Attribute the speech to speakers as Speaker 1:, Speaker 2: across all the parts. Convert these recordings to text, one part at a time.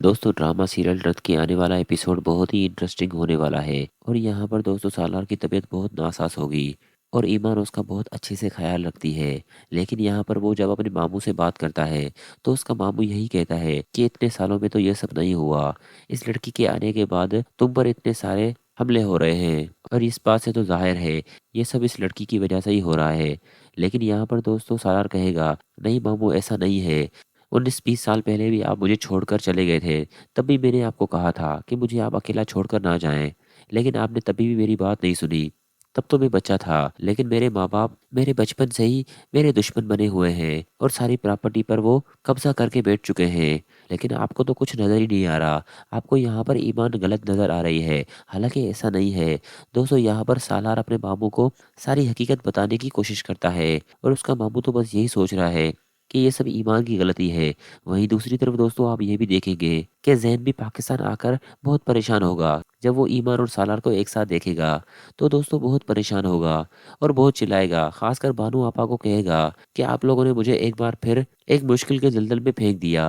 Speaker 1: दोस्तों drama serial रथ के आने वाला एपिसोड बहुत ही इंटरेस्टिंग होने वाला है। और यहाँ पर दोस्तों सालार की तबीयत बहुत नासाज होगी और ईमान उसका बहुत अच्छे से ख्याल रखती है। लेकिन यहाँ पर वो जब अपने मामू से बात करता है तो उसका मामू यही कहता है कि इतने सालों में तो ये सब नहीं हुआ। इस लड़की के आने के बाद तुम पर इतने सारे हमले हो रहे हैं और इस बात से तो जाहिर है ये सब इस लड़की की वजह से ही हो रहा है। लेकिन यहाँ पर दोस्तों सालार कहेगा नहीं मामू ऐसा नहीं है। 19-20 साल पहले भी आप मुझे छोड़कर चले गए थे। तब भी मैंने आपको कहा था कि मुझे आप अकेला छोड़कर ना जाएं। लेकिन आपने तभी भी मेरी बात नहीं सुनी। तब तो मैं बच्चा था लेकिन मेरे माँ बाप मेरे बचपन से ही मेरे दुश्मन बने हुए हैं और सारी प्रॉपर्टी पर वो कब्जा करके बैठ चुके हैं। लेकिन आपको तो कुछ नज़र ही नहीं आ रहा। आपको यहाँ पर ईमान गलत नज़र आ रही है। हालांकि ऐसा नहीं है। दोस्तों यहाँ पर सालार अपने मामू को सारी हकीकत बताने की कोशिश करता है और उसका मामू तो बस यही सोच रहा है कि ये सब ईमान की गलती है। वहीं दूसरी तरफ दोस्तों आप ये भी देखेंगे कि जैन भी पाकिस्तान आकर बहुत परेशान होगा। जब वो ईमान और सालार को एक साथ देखेगा तो दोस्तों बहुत परेशान होगा और बहुत चिल्लाएगा। खासकर बानू आपा को कहेगा कि आप लोगों ने मुझे एक बार फिर एक मुश्किल के दलदल में फेंक दिया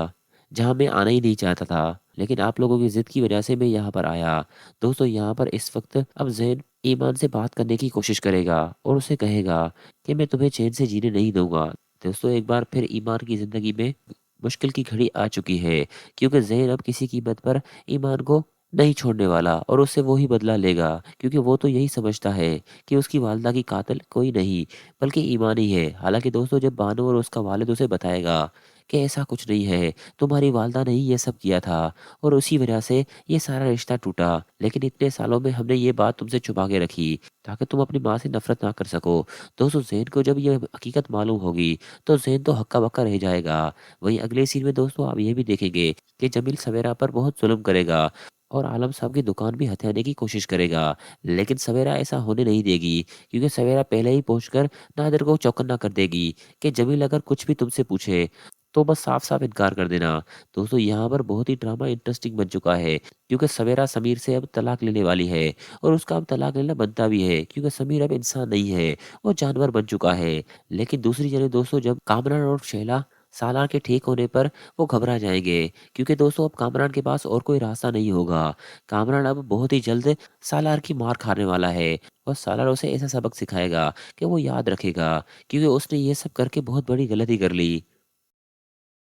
Speaker 1: जहाँ मैं आना ही नहीं चाहता था। लेकिन आप लोगों की जिद की वजह से मैं यहाँ पर आया। दोस्तों यहाँ पर इस वक्त अब जैन ईमान से बात करने की कोशिश करेगा और उसे कहेगा कि मैं तुम्हें चैन से जीने नहीं दूंगा। दोस्तों एक बार फिर ईमान की जिंदगी में मुश्किल की घड़ी आ चुकी है क्योंकि ज़ैन अब किसी कीमत पर ईमान को नहीं छोड़ने वाला और उससे वो ही बदला लेगा क्योंकि वो तो यही समझता है कि उसकी वालदा की कातिल कोई नहीं बल्कि ईमान ही है। हालांकि दोस्तों जब बानो और उसका वालिद उसे बताएगा कि ऐसा कुछ नहीं है, तुम्हारी वालदा ने ही ये सब किया था और उसी वजह से ये सारा रिश्ता टूटा। लेकिन इतने सालों में हमने ये बात तुमसे छुपा के रखी ताकि तुम अपनी माँ से नफरत ना कर सको। दोस्तों जैन को जब ये हकीकत मालूम होगी तो जैन तो हक्का बक्का रह जाएगा। वहीं अगले सीन में दोस्तों आप ये भी देखेंगे कि जमील सवेरा पर बहुत जुल्म करेगा और आलम साहब की दुकान भी हथियाने की कोशिश करेगा। लेकिन सवेरा ऐसा होने नहीं देगी क्योंकि सवेरा पहले ही पहुंचकर नादिर को चौकन्ना कर देगी कि जमील अगर कुछ भी तुमसे पूछे तो बस साफ साफ इनकार कर देना। दोस्तों यहाँ पर बहुत ही ड्रामा इंटरेस्टिंग बन चुका है क्योंकि सवेरा समीर से अब तलाक लेने वाली है और उसका अब तलाक लेना बनता भी है क्योंकि समीर अब इंसान नहीं है, वो जानवर बन चुका है। लेकिन दूसरी जगह दोस्तों जब कामरान और शैला सालार के ठीक होने पर वो घबरा जाएंगे क्योंकि दोस्तों अब कामरान के पास और कोई रास्ता नहीं होगा। कामरान अब बहुत ही जल्द सालार की मार खाने वाला है और सालार उसे ऐसा सबक सिखाएगा कि वो याद रखेगा क्योंकि उसने ये सब करके बहुत बड़ी गलती कर ली।